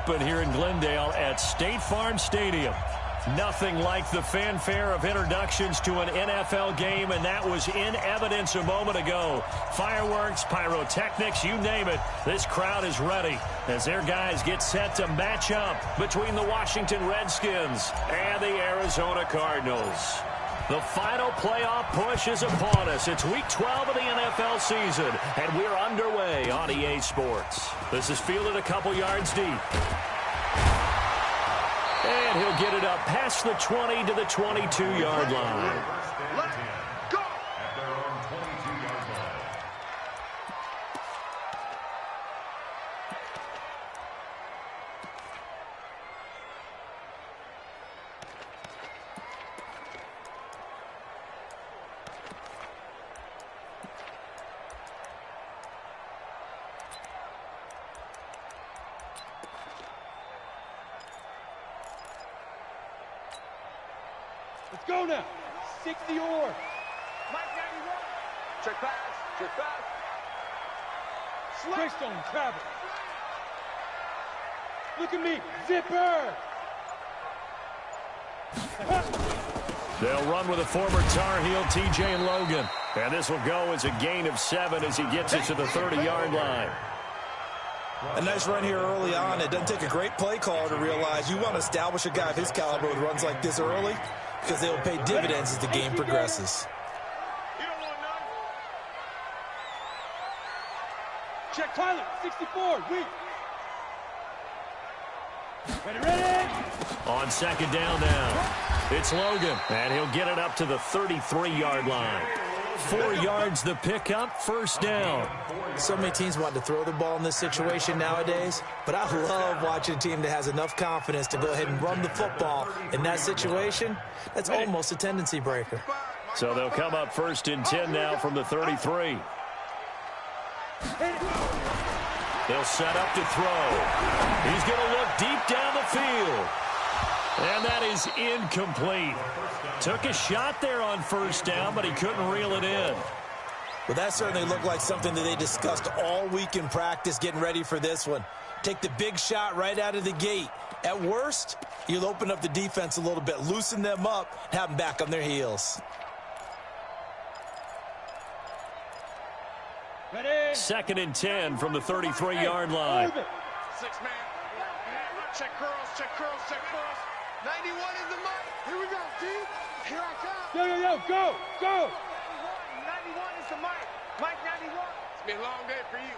open here in Glendale at State Farm Stadium. Nothing like the fanfare of introductions to an NFL game, and that was in evidence a moment ago. Fireworks, pyrotechnics, you name it. This crowd is ready as their guys get set to match up between the Washington Redskins and the Arizona Cardinals. The final playoff push is upon us. It's Week 12 of the NFL season, and we're underway on EA Sports. This is fielded a couple yards deep. And he'll get it up past the 20 to the 22-yard line. Let's go! At their own 22-yard line. Let's go now. 60 or. Mike 91. Check pass. Check pass. Greystone travel. Look at me. Zipper. They'll run with a former Tar Heel, TJ Logan. And this will go as a gain of 7 as he gets it to the 30-yard line. A nice run here early on. It doesn't take a great play caller to realize you want to establish a guy of his caliber with runs like this early, because they will pay dividends as the game progresses. Check Tyler, 64, weak. Ready. On second down now, it's Logan, and he'll get it up to the 33-yard line. 4 yards the pickup, first down. So many teams want to throw the ball in this situation nowadays, but I love watching a team that has enough confidence to go ahead and run the football in that situation. That's almost a tendency breaker. So they'll come up first and 10 now from the 33. They'll set up to throw. He's going to look deep down the field. And that is incomplete. Took a shot there on first down, but he couldn't reel it in. Well, that certainly looked like something that they discussed all week in practice getting ready for this one. Take the big shot right out of the gate. At worst, you'll open up the defense a little bit, loosen them up, and have them back on their heels. Ready. Second and 10 from the 33-yard line. 6-man. Check curls, check curls, check curls. 91 is the mic. Here we go, D. Here I come. Yo, go. 91 is the mic. Mike 91. It's been a long day for you.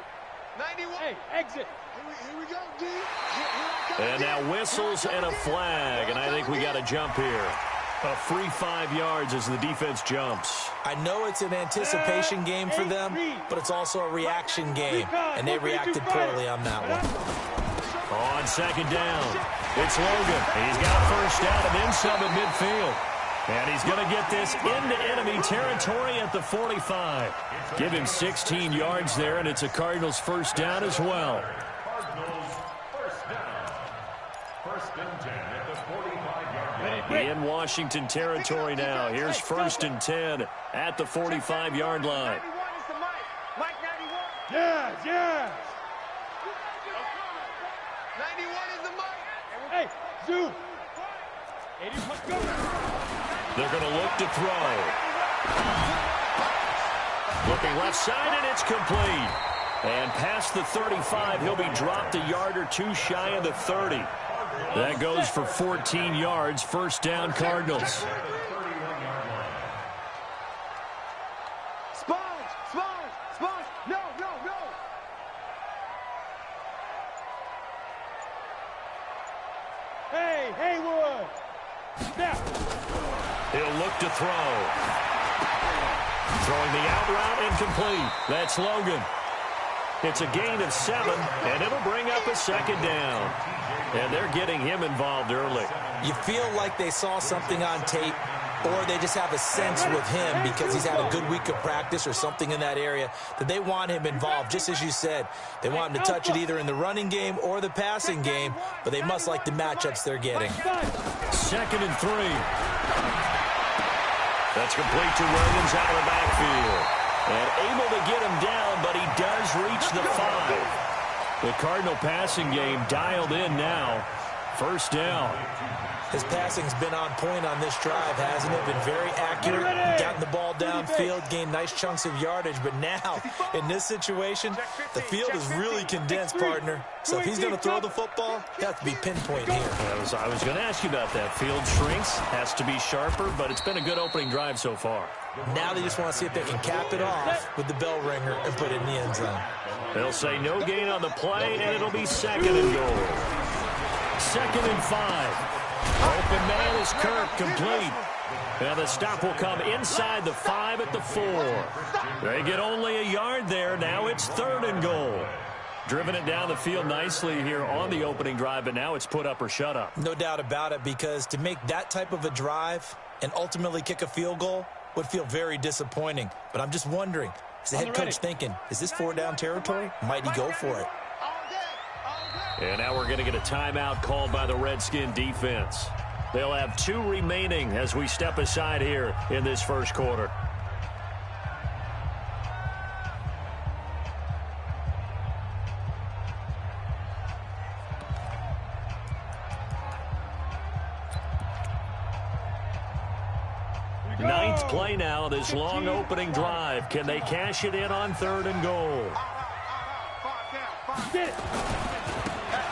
91. Hey, exit. Here we go, D. Here I come. And now whistles and a flag, and I think we got a jump here. A free 5 yards as the defense jumps. I know it's an anticipation game for them, but it's also a reaction game, and they reacted poorly on that one. On second down, it's Logan. He's got first down and then some at midfield. And he's going to get this into enemy territory at the 45. Give him 16 yards there, and it's a Cardinals first down as well. Cardinals first down. First and 10 at the 45-yard line. In Washington territory now. Here's first and 10 at the 45-yard line. 91 is the mic. Mike 91. Yes. 91 is the mic. Hey, zoom. 80, let's go. They're going to look to throw. Looking left side, and it's complete. And past the 35, he'll be dropped a yard or two shy of the 30. That goes for 14 yards, first down Cardinals. Sponge. No. Hey, Haywood. Snap. He'll look to throw. Throwing the out route incomplete. That's Logan. It's a gain of 7, and it'll bring up a second down. And they're getting him involved early. You feel like they saw something on tape, or they just have a sense with him because he's had a good week of practice or something in that area that they want him involved, just as you said. They want him to touch it either in the running game or the passing game, but they must like the matchups they're getting. Second and 3. That's complete to Williams out of the backfield. And able to get him down, but he does reach the 5. The Cardinal passing game dialed in now. First down. His passing's been on point on this drive, hasn't it? Been very accurate, gotten the ball downfield, gained nice chunks of yardage. But now, in this situation, the field is really condensed, partner. So if he's going to throw the football, he has to be pinpoint here. I was going to ask you about that. Field shrinks, has to be sharper, but it's been a good opening drive so far. Now they just want to see if they can cap it off with the bell ringer and put it in the end zone. They'll say no gain on the play, and it'll be 2nd and goal. 2nd and 5. Open man is Kirk, complete. And the stop will come inside the 5 at the 4. They get only a yard there. Now it's 3rd and goal. Driven it down the field nicely here on the opening drive, but now it's put up or shut up. No doubt about it, because to make that type of a drive and ultimately kick a field goal would feel very disappointing. But I'm just wondering, is the head coach thinking, is this 4-down territory? Might he go for it? And now we're going to get a timeout called by the Redskin defense. They'll have 2 remaining as we step aside here in this first quarter. Ninth play now, this long opening drive. Can they cash it in on 3rd and goal?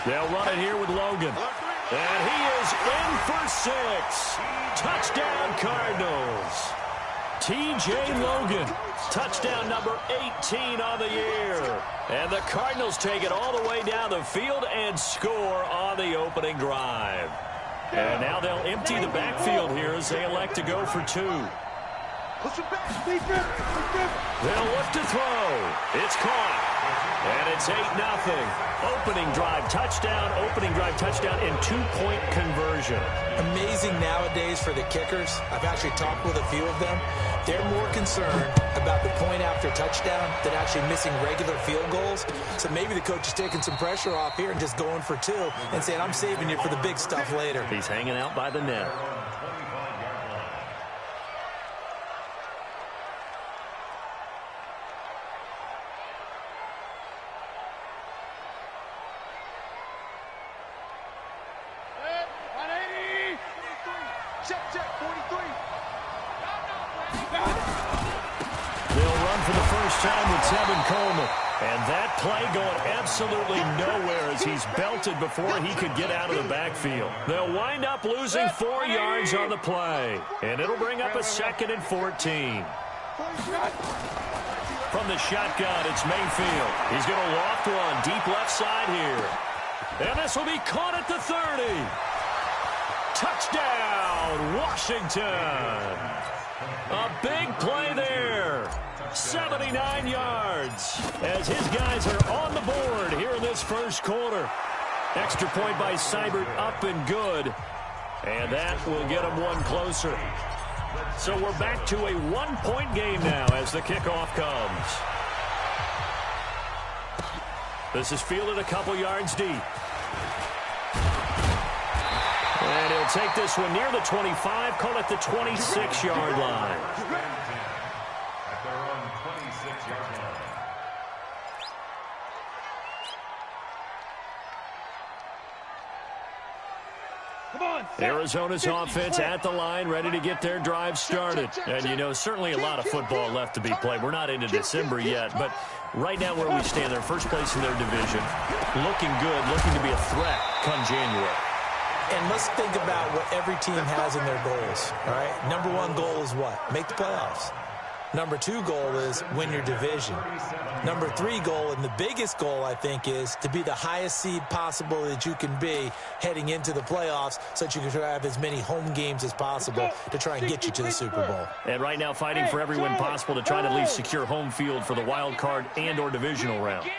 They'll run it here with Logan. And he is in for 6. Touchdown, Cardinals. T.J. Logan, touchdown number 18 on the year. And the Cardinals take it all the way down the field and score on the opening drive. And now they'll empty the backfield here as they elect to go for 2. They'll look to throw. It's caught. And it's 8-0. Opening drive touchdown, and 2-point conversion. Amazing nowadays for the kickers. I've actually talked with a few of them. They're more concerned about the point after touchdown than actually missing regular field goals. So maybe the coach is taking some pressure off here and just going for 2 and saying, I'm saving you for the big stuff later. He's hanging out by the net. And that play going absolutely nowhere as he's belted before he could get out of the backfield. They'll wind up losing 4 yards on the play. And it'll bring up a 2nd and 14. From the shotgun, it's Mayfield. He's going to loft one deep left side here. And this will be caught at the 30. Touchdown, Washington. A big play there. 79 yards as his guys are on the board here in this first quarter. Extra point by Seibert, up and good. And that will get them 1 closer. So we're back to a 1-point game now as the kickoff comes. This is fielded a couple yards deep. And he'll take this one near the 25, call it the 26-yard line. Arizona's offense at the line, ready to get their drive started. And, you know, certainly a lot of football left to be played. We're not into December yet, but right now where we stand, they're first place in their division. Looking good, looking to be a threat come January. And let's think about what every team has in their goals, all right? Number 1 goal is what? Make the playoffs. Number 2 goal is win your division. Number 3 goal, and the biggest goal, I think, is to be the highest seed possible that you can be heading into the playoffs so that you can have as many home games as possible to try and get you to the Super Bowl. And right now fighting for every win possible to try to at least secure home field for the wild card and or divisional round.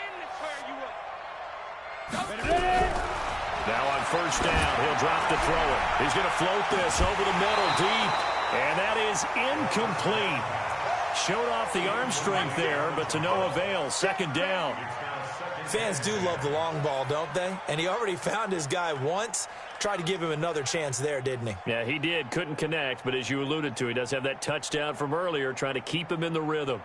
Now on first down, he'll drop to throw it. He's going to float this over the middle deep, and that is incomplete. Showed off the arm strength there, but to no avail. 2nd down. Fans do love the long ball, don't they? And he already found his guy once. Tried to give him another chance there, didn't he? Yeah, he did. Couldn't connect, but as you alluded to, he does have that touchdown from earlier, trying to keep him in the rhythm.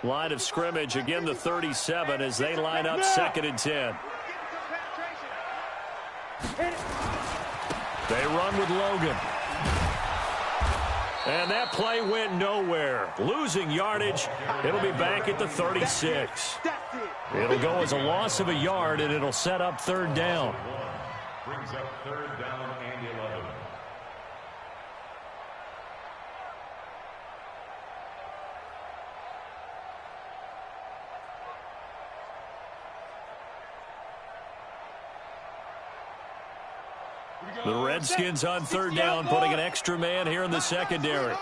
Line of scrimmage, again the 37 as they line up 2nd and 10. They run with Logan. And that play went nowhere. Losing yardage. It'll be back at the 36. It'll go as a loss of a yard, and it'll set up 3rd down. Brings up 3rd down and 11. The Redskins on 3rd down, putting an extra man here in the secondary.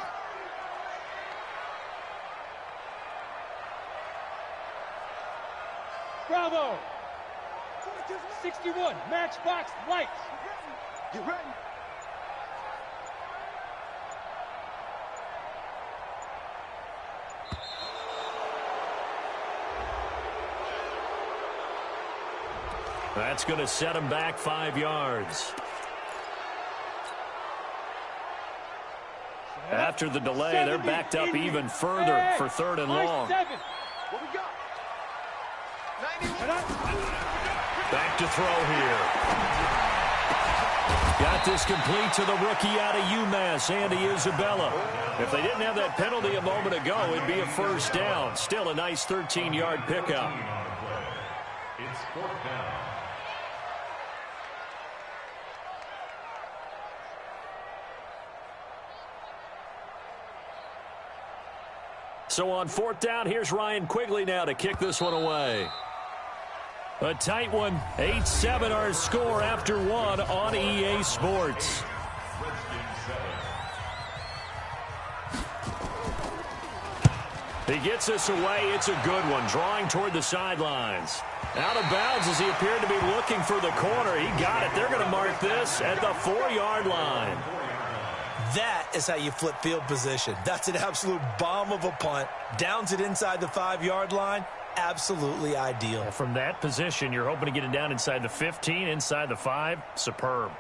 Bravo. 61, matchbox lights. Get ready. That's going to set him back 5 yards. After the delay, they're backed up even further for 3rd and long. What we got? 91. Back to throw here. Got this complete to the rookie out of UMass, Andy Isabella. If they didn't have that penalty a moment ago, it'd be a 1st down. Still a nice 13-yard pickup. It's 4th down. So on 4th down, here's Ryan Quigley now to kick this one away. A tight one. 8-7 our score after 1 on EA Sports. He gets us away. It's a good one. Drawing toward the sidelines. Out of bounds as he appeared to be looking for the corner. He got it. They're going to mark this at the 4-yard line. That is how you flip field position. That's an absolute bomb of a punt. Downs it inside the 5-yard line. Absolutely ideal. From that position, you're hoping to get it down inside the 15, inside the 5. Superb.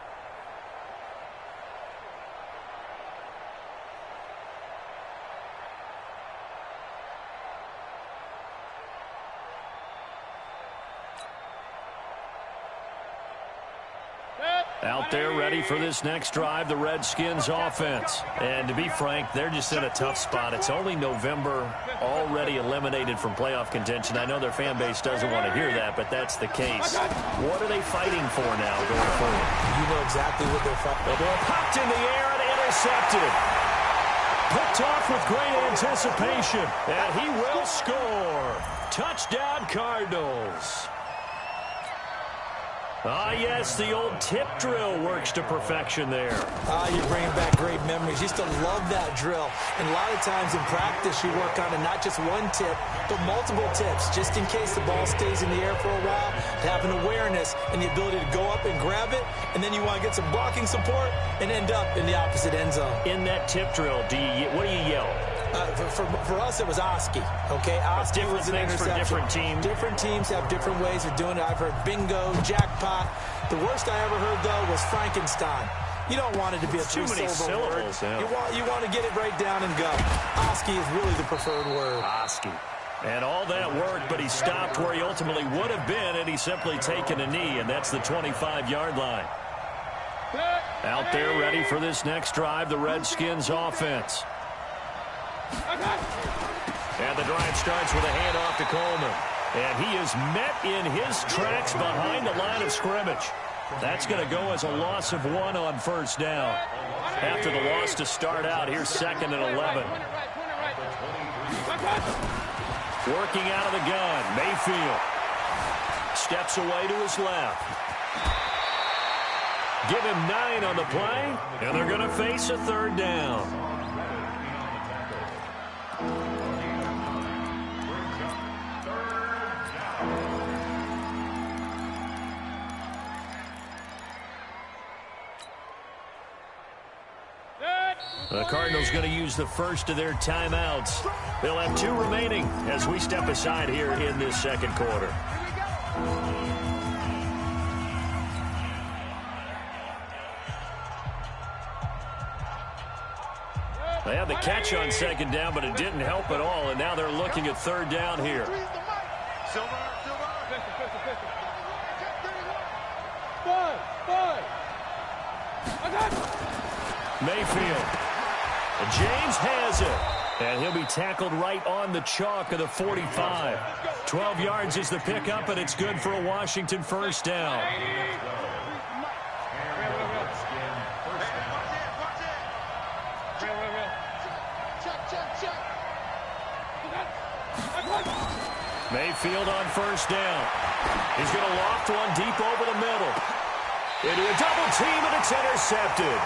Out there ready for this next drive, the Redskins offense. And to be frank, they're just in a tough spot. It's only November, already eliminated from playoff contention. I know their fan base doesn't want to hear that, but that's the case. What are they fighting for now going forward? You know exactly what they're fighting for. Popped in the air and intercepted. Picked off with great anticipation. And he will score. Touchdown, Cardinals. Ah, yes, the old tip drill works to perfection there. You're bringing back great memories. Used to love that drill. And a lot of times in practice, you work on it, not just one tip, but multiple tips, just in case the ball stays in the air for a while, to have an awareness and the ability to go up and grab it, and then you want to get some blocking support and end up in the opposite end zone. In that tip drill, what do you yell? For us, it was Oski, okay? Oski was an interception. For different teams. Different teams have different ways of doing it. I've heard bingo, jackpot. The worst I ever heard, though, was Frankenstein. You don't want it to be a three-syllable word. Yeah. You want to get it right down and go. Oski is really the preferred word. Oski. And all that work, but he stopped where he ultimately would have been, and he's simply taken a knee, and that's the 25-yard line. Out there ready for this next drive, the Redskins offense. And the drive starts with a handoff to Coleman. And he is met in his tracks behind the line of scrimmage. That's going to go as a loss of 1 on 1st down. After the loss to start out, here's 2nd and 11. Working out of the gun, Mayfield. Steps away to his left. Give him 9 on the play, and they're going to face a 3rd down. The Cardinals going to use the first of their timeouts. They'll have 2 remaining as we step aside here in this 2nd quarter. They had the catch on second down, but it didn't help at all, and now they're looking at third down here. Mayfield. James has it. And he'll be tackled right on the chalk of the 45. 12 yards is the pickup, and it's good for a Washington first down. Mayfield on first down. He's going to loft one deep over the middle. Into a double team, and it's intercepted.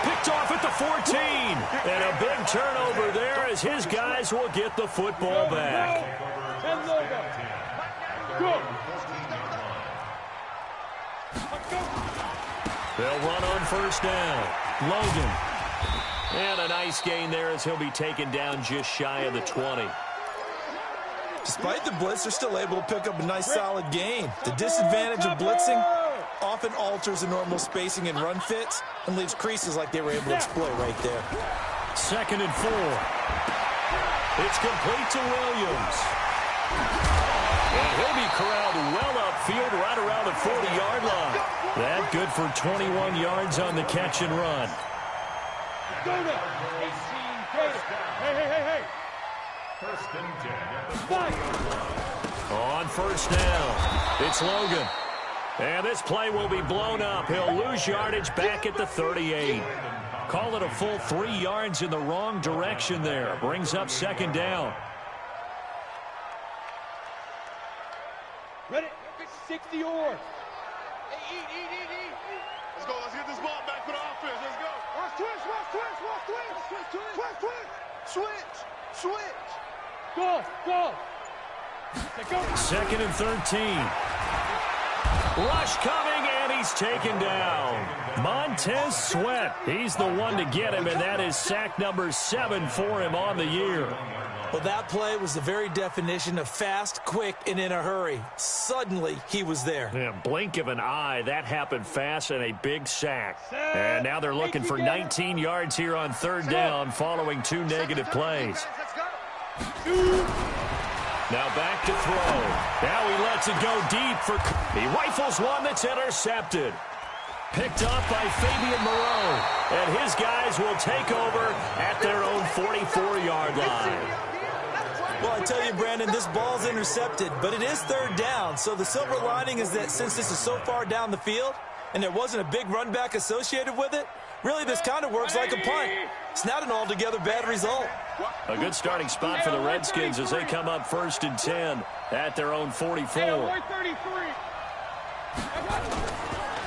Picked off at the 14. And a big turnover there as his guys will get the football back. They'll run on first down. Logan. And a nice gain there as he'll be taken down just shy of the 20. Despite the blitz, they're still able to pick up a nice solid gain. The disadvantage of blitzing often alters the normal spacing and run fits and leaves creases like they were able to exploit right there. 2nd and 4. It's complete to Williams. And he'll be corralled well upfield right around the 40-yard line. That good for 21 yards on the catch and run. Hey. First and 10. On first down, it's Logan. And this play will be blown up. He'll lose yardage back at the 38. Call it a full 3 yards in the wrong direction there. Brings up 2nd down. Ready? 60 or. Hey, eat. Let's go. Let's get this ball back for the offense. Let's go. Watch twitch. Go. 2nd and 13. Rush coming, and he's taken down. Montez Sweat. He's the one to get him, and that is sack number 7 for him on the year. Well, that play was the very definition of fast, quick, and in a hurry. Suddenly, he was there. Yeah, blink of an eye, that happened fast, and a big sack. And now they're looking for 19 yards here on third down following 2 negative plays. Now back to throw. Now he lets it go deep for... He rifles one that's intercepted. Picked up by Fabian Moreau. And his guys will take over at their own 44-yard line. Well, I tell you, Brandon, this ball's intercepted, but it is third down. So the silver lining is that since this is so far down the field and there wasn't a big run back associated with it, really this kind of works like a punt. It's not an altogether bad result. A good starting spot for the Redskins as they come up 1st and 10 at their own 44.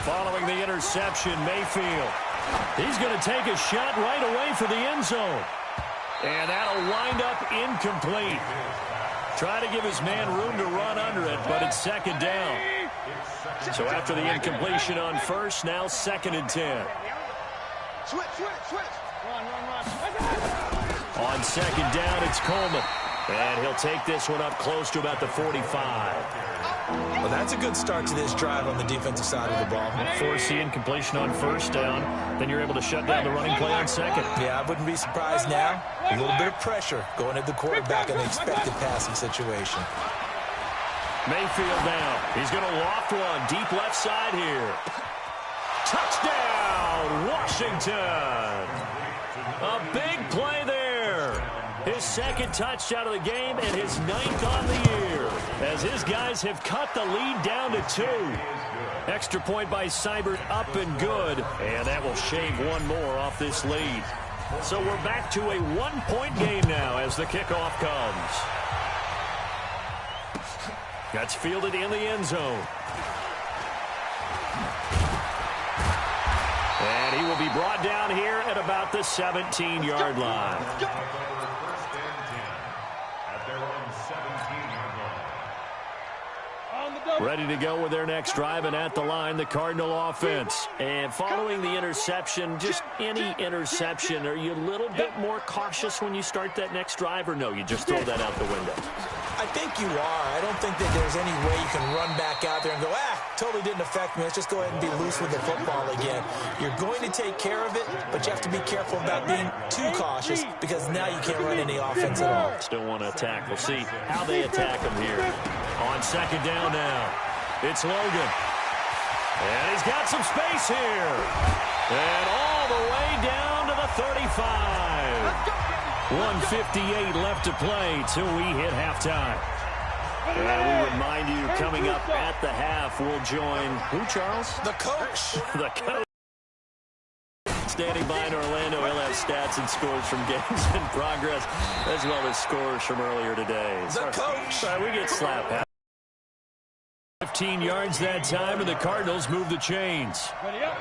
Following the interception, Mayfield. He's going to take a shot right away for the end zone. And that'll wind up incomplete. Try to give his man room to run under it, but it's 2nd down. So after the incompletion on first, now 2nd and 10. Switch. Run. On 2nd down, it's Coleman. And he'll take this one up close to about the 45. Well, that's a good start to this drive on the defensive side of the ball. Force the incompletion on first down. Then you're able to shut down the running play on second. Yeah, I wouldn't be surprised now. A little bit of pressure going at the quarterback in the expected passing situation. Mayfield down. He's going to loft one deep left side here. Touchdown, Washington. A big play there. His 2nd touchdown of the game and his 9th on the year as his guys have cut the lead down to 2. Extra point by Seibert up and good, and that will shave one more off this lead. So we're back to a 1-point game now as the kickoff comes. That's fielded in the end zone. And he will be brought down here at about the 17-yard line. Ready to go with their next drive, and at the line, the Cardinal offense. And following the interception, just any interception, are you a little bit more cautious when you start that next drive, or no, you just throw that out the window? I think you are. I don't think that there's any way you can run back out there and go, totally didn't affect me. Let's just go ahead and be loose with the football again. You're going to take care of it, but you have to be careful about being too cautious because now you can't run any offense at all. Still want to attack. We'll see how they attack him here. On second down now, it's Logan. And he's got some space here. And all the way down to the 35. 1:58 left to play till we hit halftime. And we remind you, coming up at the half, we'll join who, Charles? The coach. The coach. Standing by in Orlando, he'll have stats and scores from games in progress, as well as scores from earlier today. The coach. We get slapped. 15 yards that time, and the Cardinals move the chains. Ready up.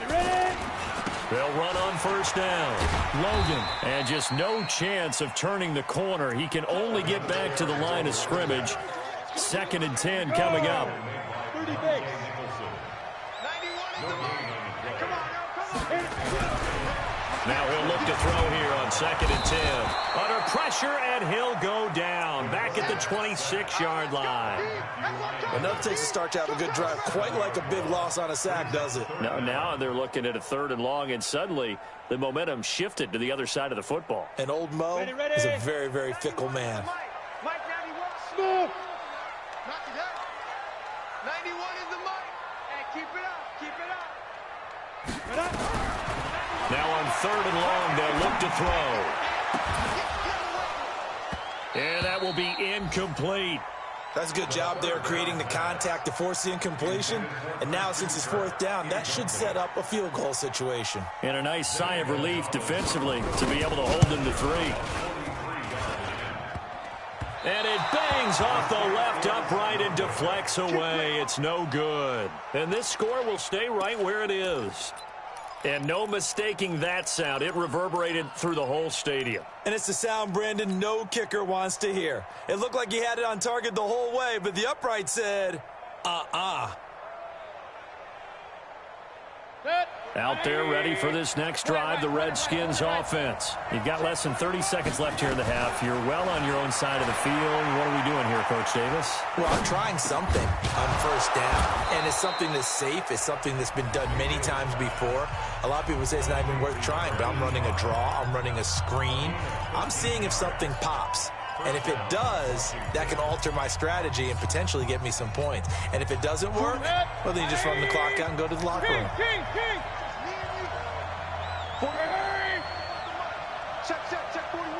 Ready. They'll run on first down. Logan, and just no chance of turning the corner. He can only get back to the line of scrimmage. 2nd and 10 coming up. 30 base. 91 in the mic. Come on. Now he'll look to throw here on 2nd and 10. Under pressure, and he'll go down. Back at the 26-yard line. Enough takes to start to have a good drive. Quite like a big loss on a sack, does it? Now they're looking at a 3rd and long, and suddenly the momentum shifted to the other side of the football. And old Mo is a very, very fickle man. Mike 91. Smooth. Not today. 91 in the mic. Hey, keep it up. Keep it up. Ready up. Now on 3rd and long, they'll look to throw. And that will be incomplete. That's a good job there creating the contact to force the incompletion. And now since it's 4th down, that should set up a field goal situation. And a nice sigh of relief defensively to be able to hold them to 3. And it bangs off the left upright and deflects away. It's no good. And this score will stay right where it is. And no mistaking that sound. It reverberated through the whole stadium. And it's the sound, Brandon, no kicker wants to hear. It looked like he had it on target the whole way, but the upright said, Out there ready for this next drive, the Redskins offense. You've got less than 30 seconds left here in the half. You're well on your own side of the field. What are we doing here, Coach Davis? Well, I'm trying something on first down, and it's something that's safe. It's something that's been done many times before. A lot of people say it's not even worth trying, but I'm running a draw. I'm running a screen. I'm seeing if something pops. And if it does, that can alter my strategy and potentially get me some points. And if it doesn't work, well, then you just run the clock out and go to the locker room. King. Check 41.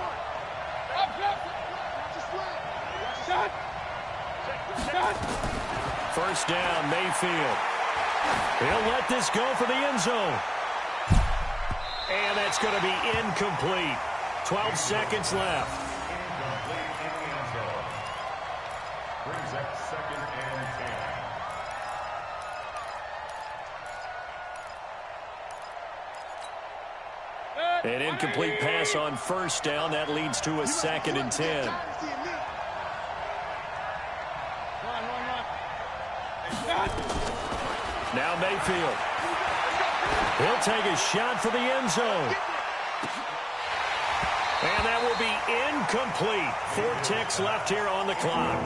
Shot. First down, Mayfield. He'll let this go for the end zone. And that's going to be incomplete. 12 seconds left. Brings up 2nd and 10. An incomplete pass on first down. That leads to a 2nd and 10. Now Mayfield. He'll take a shot for the end zone. And that will be incomplete. 4 ticks left here on the clock.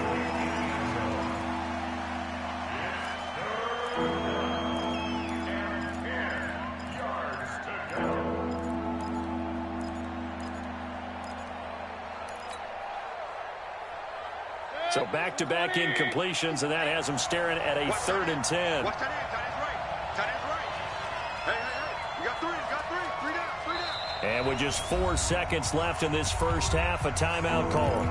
So back-to-back incompletions, and that has them staring at a 3rd and 10. Watch that end. Tight end's right. Hey. You got 3. Three down. And with just 4 seconds left in this first half, a timeout call.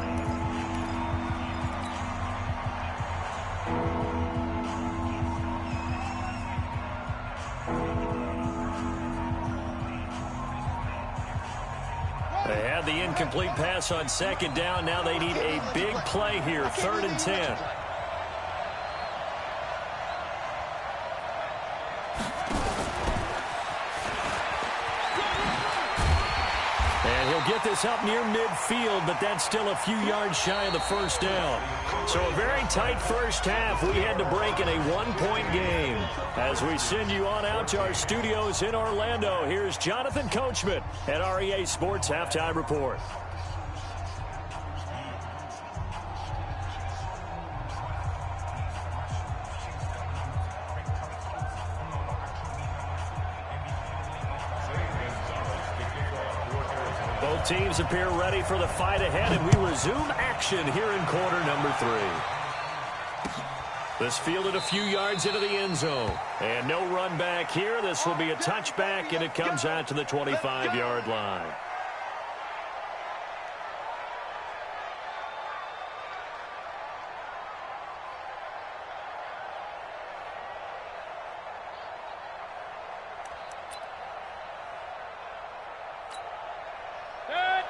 They had the incomplete pass on 2nd down. Now they need a big play here, 3rd and 10. And he'll They'll get this up near midfield, but that's still a few yards shy of the first down. So a very tight first half. We had to break in a one-point game. As we send you on out to our studios in Orlando, here's Jonathan Coachman at REA Sports Halftime Report. Both teams appear ready for the fight ahead, and we resume action here in quarter number 3. This fielded a few yards into the end zone. And no run back here. This will be a touchback, and it comes out to the 25-yard line.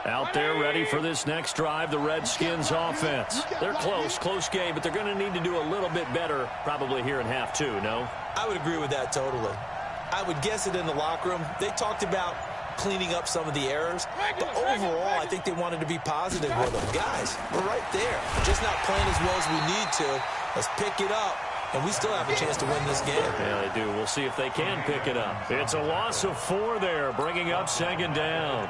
Out there ready for this next drive, the Redskins offense. They're close game, but they're going to need to do a little bit better probably here in half 2, no? I would agree with that totally. I would guess it in the locker room. They talked about cleaning up some of the errors, but overall I think they wanted to be positive with them. Guys, we're right there. Just not playing as well as we need to. Let's pick it up, and we still have a chance to win this game. Yeah, they do. We'll see if they can pick it up. It's a loss of 4 there, bringing up second down.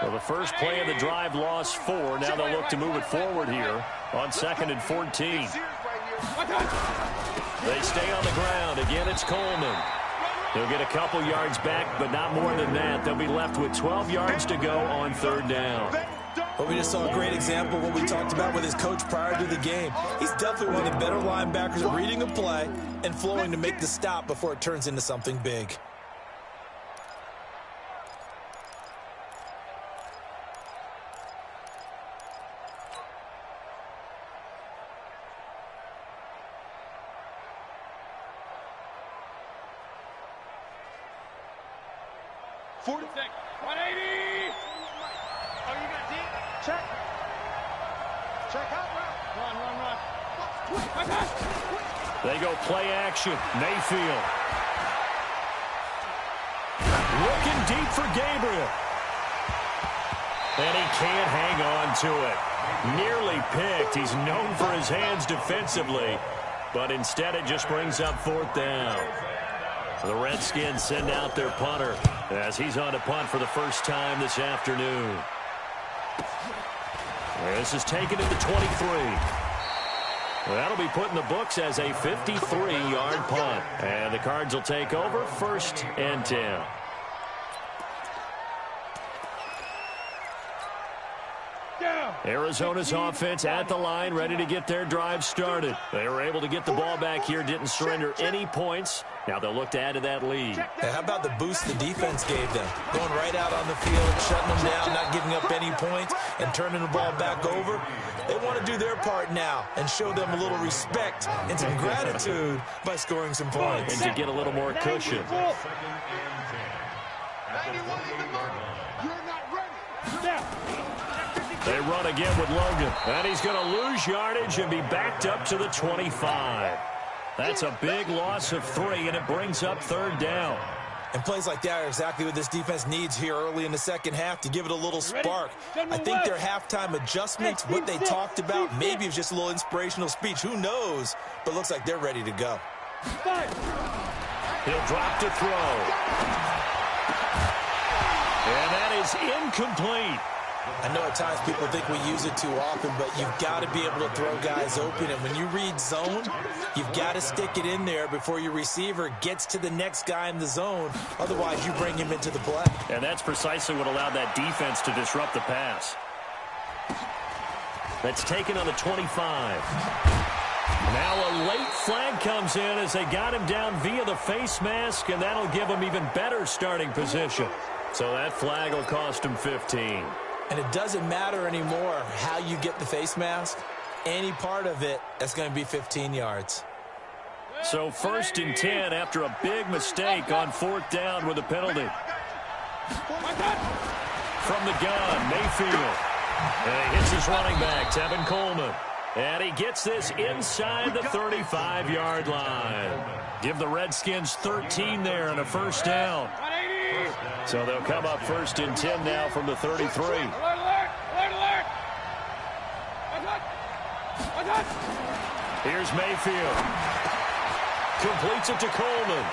Well, the first play of the drive lost 4. Now they'll look to move it forward here on 2nd and 14. They stay on the ground. Again, it's Coleman. They'll get a couple yards back, but not more than that. They'll be left with 12 yards to go on 3rd down. Well, we just saw a great example of what we talked about with his coach prior to the game. He's definitely one of the better linebackers at reading a play and flowing to make the stop before it turns into something big. They go play action. Mayfield. Looking deep for Gabriel. And he can't hang on to it. Nearly picked. He's known for his hands defensively. But instead it just brings up 4th down. The Redskins send out their punter as he's on to punt for the first time this afternoon. This is taken at the 23. Well, that'll be put in the books as a 53-yard punt. And the Cards will take over 1st and 10. Arizona's offense at the line, ready to get their drive started. They were able to get the ball back here, didn't surrender any points. Now they'll look to add to that lead. Hey, how about the boost the defense gave them? Going right out on the field, shutting them down, not giving up any points, and turning the ball back over. They want to do their part now and show them a little respect and some gratitude by scoring some points. And to get a little more cushion. 91 in the mark. You're not ready. They run again with Logan. And he's going to lose yardage and be backed up to the 25. That's a big loss of 3, and it brings up 3rd down. And plays like that are exactly what this defense needs here early in the second half to give it a little spark. I think their halftime adjustments, what they talked about, maybe it was just a little inspirational speech. Who knows? But looks like they're ready to go. He'll drop to throw. And that is incomplete. I know at times people think we use it too often, but you've got to be able to throw guys open. And when you read zone, you've got to stick it in there before your receiver gets to the next guy in the zone. Otherwise, you bring him into the play. And that's precisely what allowed that defense to disrupt the pass. That's taken on the 25. Now a late flag comes in as they got him down via the face mask, and that'll give him even better starting position. So that flag will cost him 15. And it doesn't matter anymore how you get the face mask. Any part of it, that's going to be 15 yards. So 1st and 10 after a big mistake on 4th down with a penalty. From the gun, Mayfield. And he hits his running back, Tevin Coleman. And he gets this inside the 35-yard line. Give the Redskins 13 there and a 1st down. So they'll come up 1st and 10 now from the 33. Alert, alert, alert, alert. Here's Mayfield. Completes it to Coleman.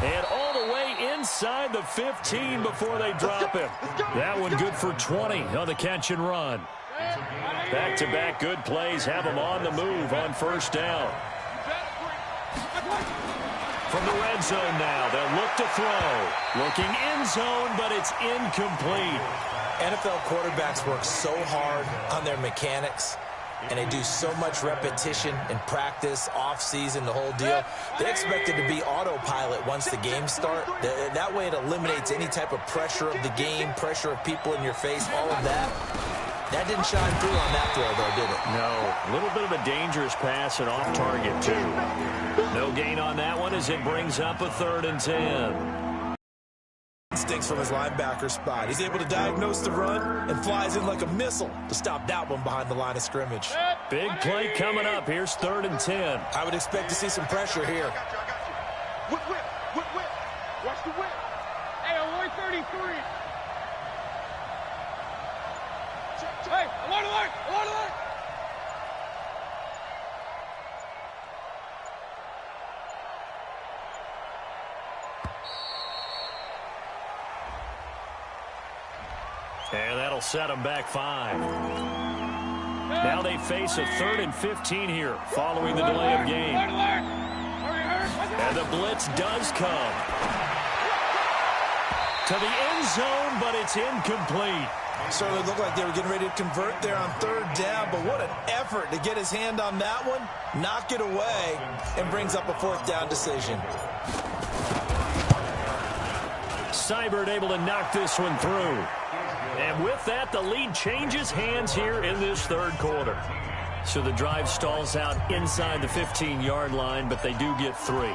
And all the way inside the 15 before they drop him. That one good for 20 on the catch and run. Back-to-back good plays have them on the move on 1st down. From the red zone now, they'll look to throw. Looking end zone, but it's incomplete. NFL quarterbacks work so hard on their mechanics, and they do so much repetition in practice, off-season, the whole deal. They expect it to be autopilot once the games start. That way it eliminates any type of pressure of the game, pressure of people in your face, all of that. That didn't shine through on that throw, though, did it? No. A little bit of a dangerous pass and off target, too. No gain on that one as it brings up a 3rd and 10. Instincts from his linebacker spot. He's able to diagnose the run and flies in like a missile to stop that one behind the line of scrimmage. Big play coming up. Here's 3rd and 10. I would expect to see some pressure here. I got you. Whip, whip, whip, whip. Watch the whip. Hey, alert 33. Hey, alert, alert, alert, alert. And that'll set them back 5. Now they face a 3rd and 15 here following the delay of game. And the blitz does come. To the end zone, but it's incomplete. Certainly looked like they were getting ready to convert there on 3rd down, but what an effort to get his hand on that one, knock it away, and brings up a 4th down decision. Seibert able to knock this one through. And with that, the lead changes hands here in this 3rd quarter. So the drive stalls out inside the 15-yard line, but they do get 3.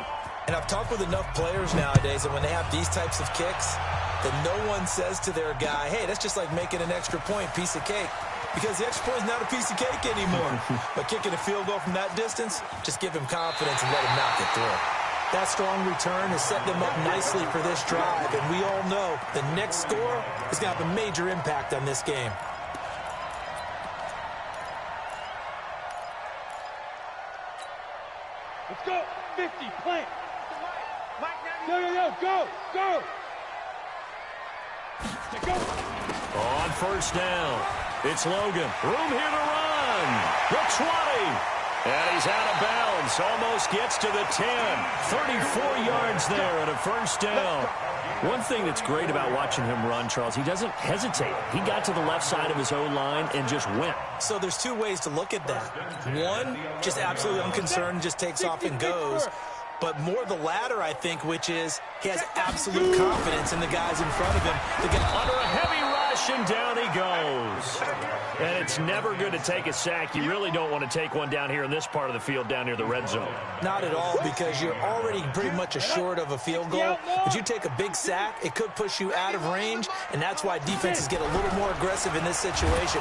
And I've talked with enough players nowadays that when they have these types of kicks, that no one says to their guy, hey, that's just like making an extra point, piece of cake. Because the extra point is not a piece of cake anymore. But kicking a field goal from that distance, just give him confidence and let him knock it through. That strong return has set them up nicely for this drive. And we all know the next score is going to have a major impact on this game. Let's go. 50, plant. Mike, Go. Go. On 1st down, it's Logan. Room here to run. The 20. And he's out of bounds. Almost gets to the 10. 34 yards there at a 1st down. One thing that's great about watching him run, Charles, he doesn't hesitate. He got to the left side of his own line and just went. So there's 2 ways to look at that. One, just absolutely unconcerned, just takes off and goes. But more the latter, I think, which is he has absolute confidence in the guys in front of him to get under a heavy rush, and down he goes. And it's never good to take a sack. You really don't want to take one down here in this part of the field down near the red zone. Not at all, because you're already pretty much assured of a field goal. But you take a big sack, it could push you out of range, and that's why defenses get a little more aggressive in this situation.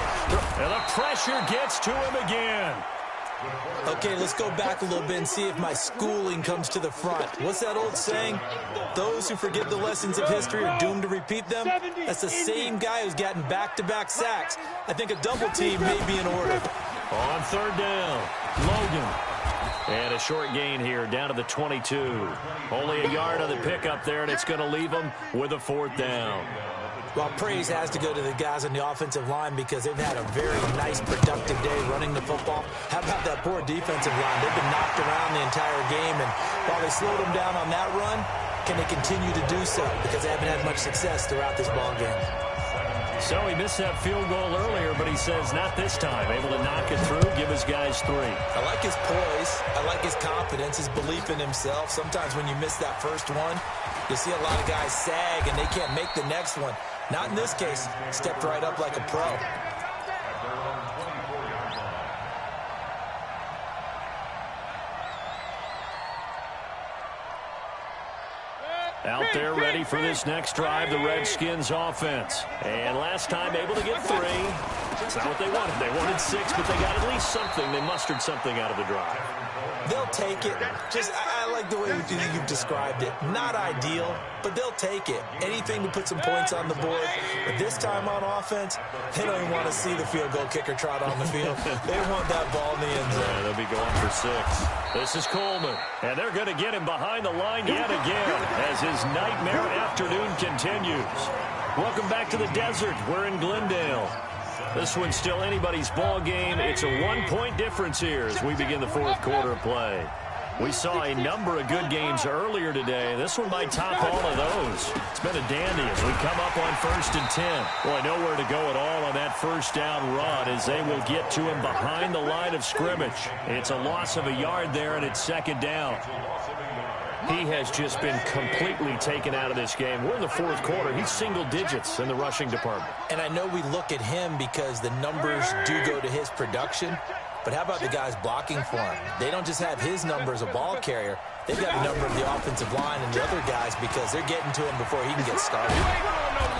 And the pressure gets to him again. Okay, let's go back a little bit and see if my schooling comes to the front. What's that old saying? Those who forget the lessons of history are doomed to repeat them. That's the same guy who's gotten back-to-back sacks. I think a double team may be in order. On 3rd down, Logan. And a short gain here down to the 22. Only a yard on the pickup there, and it's going to leave them with a 4th down. Well, praise has to go to the guys on the offensive line because they've had a very nice, productive day running the football. How about that poor defensive line? They've been knocked around the entire game, and while they slowed them down on that run, can they continue to do so? Because they haven't had much success throughout this ball game. So he missed that field goal earlier, but he says not this time. Able to knock it through, give his guys 3. I like his poise. I like his confidence, his belief in himself. Sometimes when you miss that first one, you see a lot of guys sag, and they can't make the next one. Not in this case. Stepped right up like a pro. Out there ready for this next drive, the Redskins offense. And last time able to get 3. It's not what they wanted. They wanted 6, but they got at least something. They mustered something out of the drive. They'll take it. I like the way you've described it. Not ideal, but they'll take it. Anything to put some points on the board. But this time on offense, they don't even want to see the field goal kicker trot on the field. They want that ball in the end zone. Yeah, they'll be going for 6. This is Coleman, and they're going to get him behind the line yet again as his nightmare afternoon continues. Welcome back to the desert. We're in Glendale. This one's still anybody's ball game. It's a 1-point difference here as we begin the 4th quarter of play. We saw a number of good games earlier today. This one might top all of those. It's been a dandy as we come up on 1st and 10. Boy, nowhere to go at all on that first down run as they will get to him behind the line of scrimmage. It's a loss of a yard there, and it's 2nd down. He has just been completely taken out of this game. We're in the 4th quarter. He's single digits in the rushing department. And I know we look at him because the numbers do go to his production. But how about the guys blocking for him? They don't just have his number as a ball carrier. They've got the number of the offensive line and the other guys because they're getting to him before he can get started.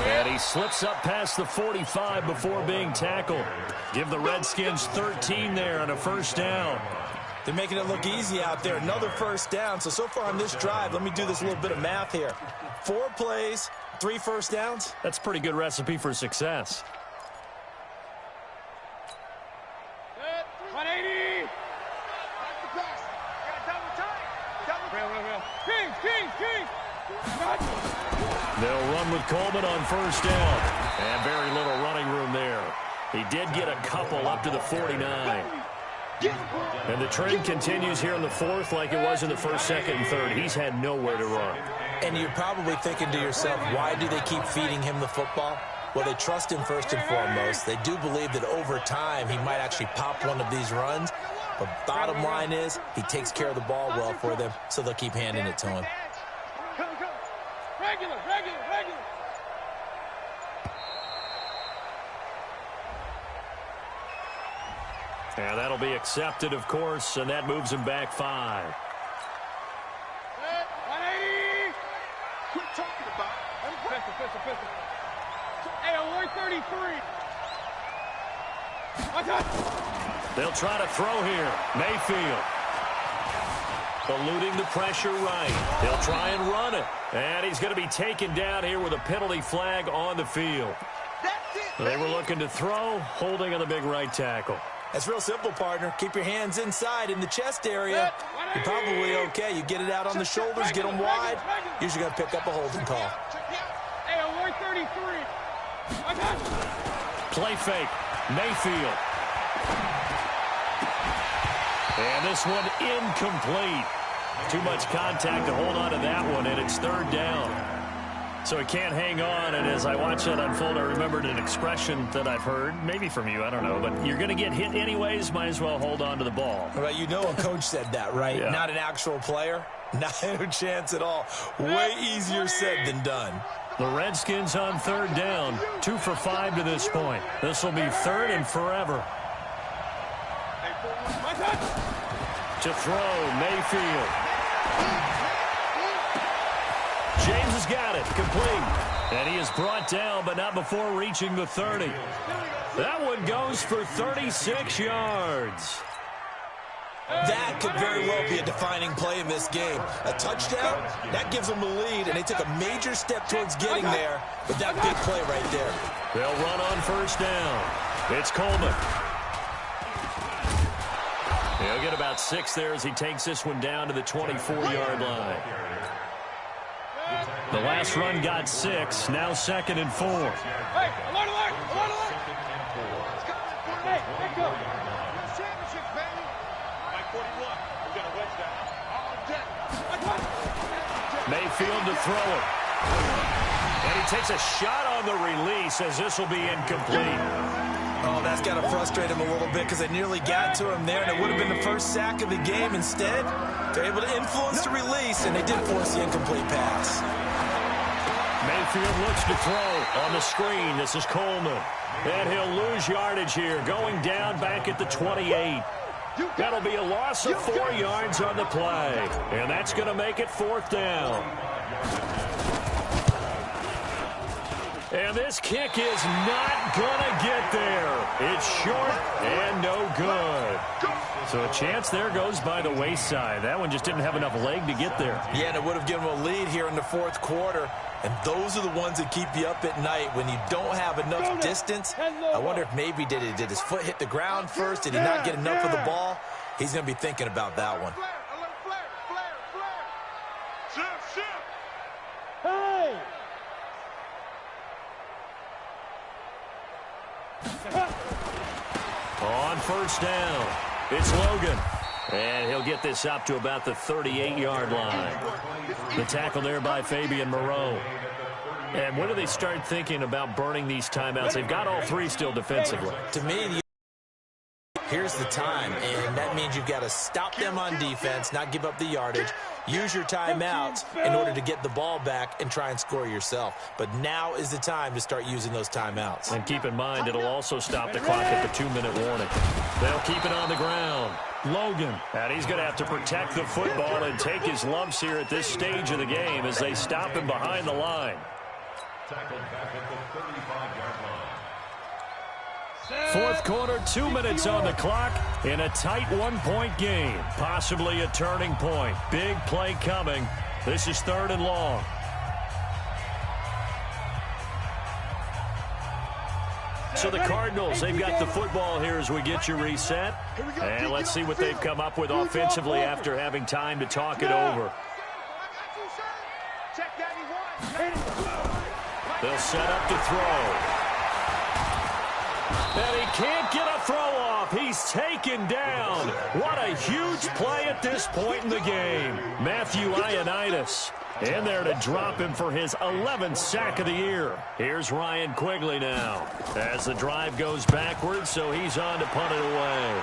And he slips up past the 45 before being tackled. Give the Redskins 13 there on a first down. They're making it look easy out there. Another first down. So far on this drive, let me do this little bit of math here. 4 plays, 3 first downs. That's a pretty good recipe for success. 180. They'll run with Coleman on first down. And very little running room there. He did get a couple up to the 49. And the trend continues here in the 4th like it was in the 1st, 2nd, and 3rd. He's had nowhere to run. And you're probably thinking to yourself, why do they keep feeding him the football? Well, they trust him first and foremost. They do believe that over time he might actually pop one of these runs. But bottom line is he takes care of the ball well for them, so they'll keep handing it to him. Regular. And that'll be accepted, of course, and that moves him back 5. 180. Quit talking about it. Pistol. Hey, alert 33. They'll try to throw here. Mayfield. Eluding the pressure right. They'll try and run it. And he's going to be taken down here with a penalty flag on the field. They were looking to throw, holding on the big right tackle. That's real simple, partner. Keep your hands inside in the chest area. You're probably okay. You get it out on the shoulders, get them wide. Usually going to pick up a holding call. Hey, alert 33. Play fake. Mayfield. And this one incomplete. Too much contact to hold on to that one, and it's 3rd down. So he can't hang on, and as I watch that unfold, I remembered an expression that I've heard, maybe from you, I don't know, but you're going to get hit anyways, might as well hold on to the ball. Well, you know a coach said that, right? Yeah. Not an actual player. Not a chance at all. Way easier said than done. The Redskins on 3rd down, 2 for 5 to this point. This will be 3rd and forever. To throw, Mayfield. James has got it, complete. And he is brought down, but not before reaching the 30. That one goes for 36 yards. That could very well be a defining play in this game. A touchdown, that gives them the lead, and they took a major step towards getting there with that big play right there. They'll run on first down. It's Coleman. He'll get about 6 there as he takes this one down to the 24-yard line. The last run got 6, now 2nd and 4. Hey, alert. Hey, let's go. Championship, baby. Mike 41. We got a wedge down. Mayfield to throw it. And he takes a shot on the release as this will be incomplete. Oh, that's got to frustrate him a little bit because they nearly got to him there, and it would have been the first sack of the game. Instead, they're able to influence the release, and they did force the incomplete pass. Mayfield looks to throw on the screen. This is Coleman. And he'll lose yardage here, going down back at the 28. That'll be a loss of 4 yards on the play. And that's going to make it 4th down. And this kick is not going to get there. It's short and no good. So a chance there goes by the wayside. That one just didn't have enough leg to get there. Yeah, and it would have given them a lead here in the fourth quarter. And those are the ones that keep you up at night when you don't have enough distance. I wonder if maybe did his foot hit the ground first? Did he not get enough of the ball? He's going to be thinking about that one. Hey! On first down, it's Logan. And he'll get this up to about the 38-yard line. The tackle there by Fabian Moreau. And when do they start thinking about burning these timeouts? They've got all three still defensively. To me, here's the time, and that means you've got to stop them on defense, not give up the yardage, use your timeouts in order to get the ball back and try and score yourself. But now is the time to start using those timeouts. And keep in mind, it'll also stop the clock at the 2-minute warning. They'll keep it on the ground. Logan. And he's going to have to protect the football and take his lumps here at this stage of the game as they stop him behind the line. Tackled back at the 35-yard line. Fourth quarter, 2 minutes on the clock in a tight one-point game. Possibly a turning point. Big play coming. This is 3rd and long. So the Cardinals, they've got the football here as we get you reset. And let's see what they've come up with offensively after having time to talk it over. They'll set up to throw. And he can't get a throw off. He's taken down. What a huge play at this point in the game. Matthew Ioannidis in there to drop him for his 11th sack of the year. Here's Ryan Quigley now as the drive goes backwards, so he's on to punt it away.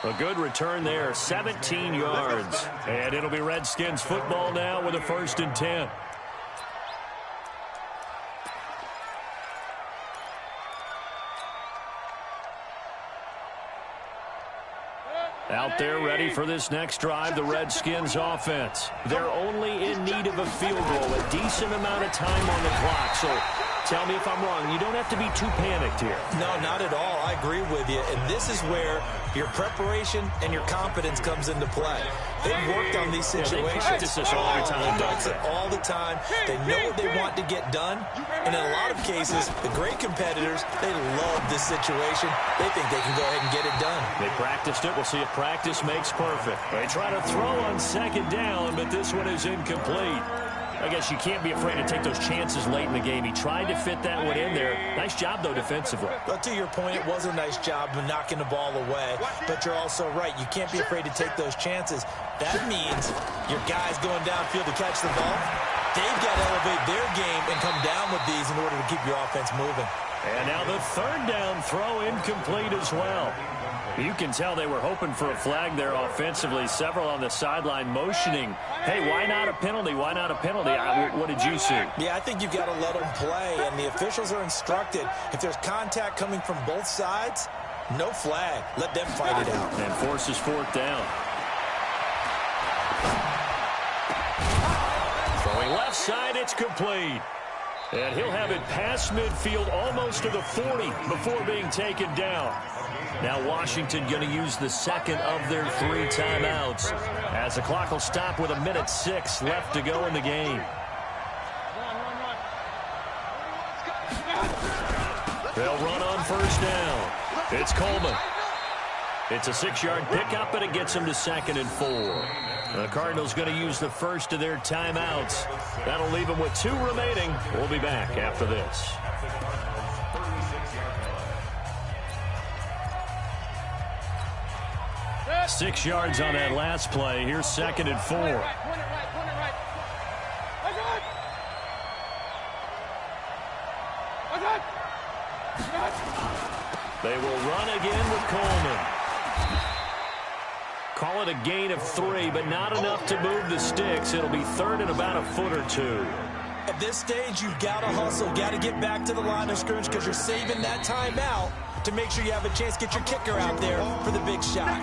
A good return there, 17 yards. And it'll be Redskins football now with a 1st and 10. Out there ready for this next drive, the Redskins offense. They're only in need of a field goal, a decent amount of time on the clock. So tell me if I'm wrong. You don't have to be too panicked here. No, not at all. I agree with you. And this is where your preparation and your confidence comes into play. They've worked on these situations. They practice this all the time. They practice it all the time. They know what they want to get done. And in a lot of cases, the great competitors, they love this situation. They think they can go ahead and get it done. They practiced it. We'll see if practice makes perfect. They try to throw on 2nd down, but this one is incomplete. I guess you can't be afraid to take those chances late in the game. He tried to fit that one in there. Nice job, though, defensively. But to your point, it was a nice job of knocking the ball away. But you're also right. You can't be afraid to take those chances. That means your guys going downfield to catch the ball, they've got to elevate their game and come down with these in order to keep your offense moving. And now the 3rd down throw incomplete as well. You can tell they were hoping for a flag there offensively. Several on the sideline motioning, hey, why not a penalty? Why not a penalty? What did you see? Yeah, I think you've got to let them play, and the officials are instructed. If there's contact coming from both sides, no flag. Let them fight it out. And forces 4th down. Throwing left side, it's complete. And he'll have it past midfield almost to the 40 before being taken down. Now Washington going to use the 2nd of their 3 timeouts as the clock will stop with 1:06 left to go in the game. They'll run on 1st down. It's Coleman. It's a 6-yard pickup, and it gets him to 2nd and 4. The Cardinals going to use the 1st of their timeouts. That'll leave them with 2 remaining. We'll be back after this. Six yards on that last play. Here's 2nd and 4. They will run again with Coleman. Call it a gain of 3, but not enough to move the sticks. It'll be 3rd and about a foot or 2. At this stage, you've got to hustle, got to get back to the line of scrimmage because you're saving that timeout to make sure you have a chance to get your kicker out there for the big shot.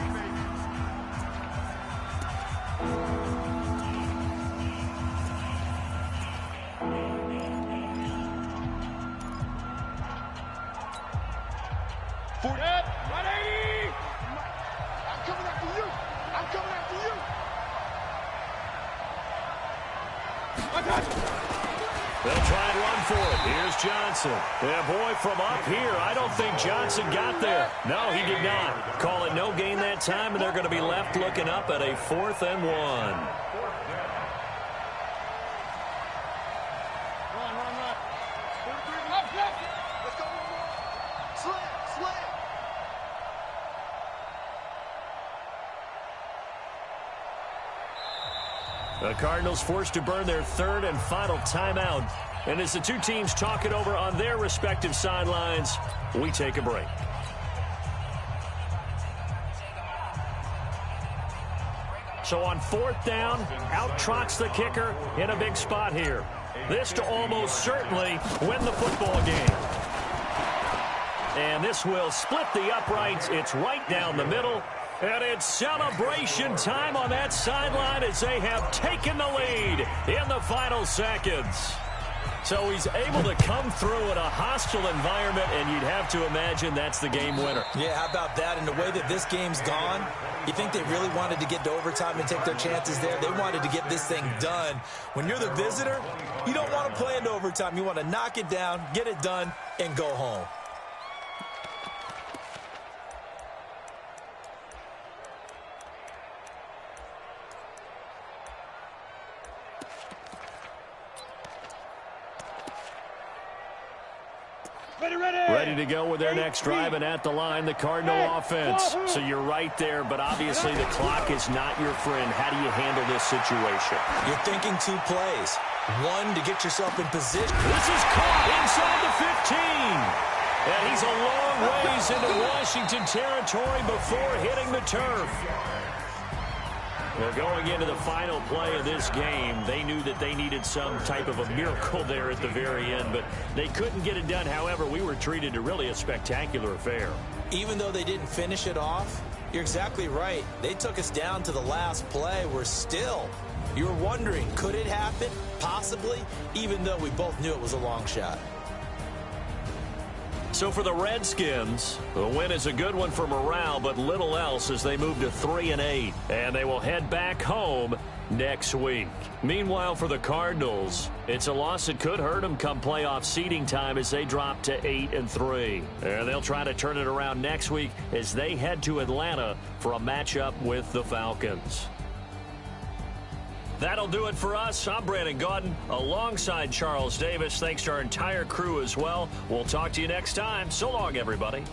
They'll try and run for it. Here's Johnson. Yeah, boy, from up here, I don't think Johnson got there. No, he did not. Call it no gain that time, and they're going to be left looking up at a 4th and 1. The Cardinals forced to burn their 3rd and final timeout. And as the two teams talk it over on their respective sidelines, we take a break. So on 4th down, out trots the kicker in a big spot here. This to almost certainly win the football game. And this will split the uprights. It's right down the middle. And it's celebration time on that sideline as they have taken the lead in the final seconds. So he's able to come through in a hostile environment, and you'd have to imagine that's the game winner. Yeah, how about that? And the way that this game's gone, you think they really wanted to get to overtime and take their chances there? They wanted to get this thing done. When you're the visitor, you don't want to play into overtime. You want to knock it down, get it done, and go home. Ready to go with their next drive, and at the line, the Cardinal offense. So you're right there, but obviously the clock is not your friend. How do you handle this situation? You're thinking 2 plays. 1, to get yourself in position. This is caught inside the 15. And he's a long ways into Washington territory before hitting the turf. Well, going into the final play of this game, they knew that they needed some type of a miracle there at the very end, but they couldn't get it done. However, we were treated to really a spectacular affair. Even though they didn't finish it off, you're exactly right. They took us down to the last play. You were wondering, could it happen? Possibly, even though we both knew it was a long shot. So for the Redskins, the win is a good one for morale, but little else as they move to 3-8, and they will head back home next week. Meanwhile, for the Cardinals, it's a loss that could hurt them come playoff seeding time as they drop to 8-3. And they'll try to turn it around next week as they head to Atlanta for a matchup with the Falcons. That'll do it for us. I'm Brandon Gaudin alongside Charles Davis. Thanks to our entire crew as well. We'll talk to you next time. So long, everybody.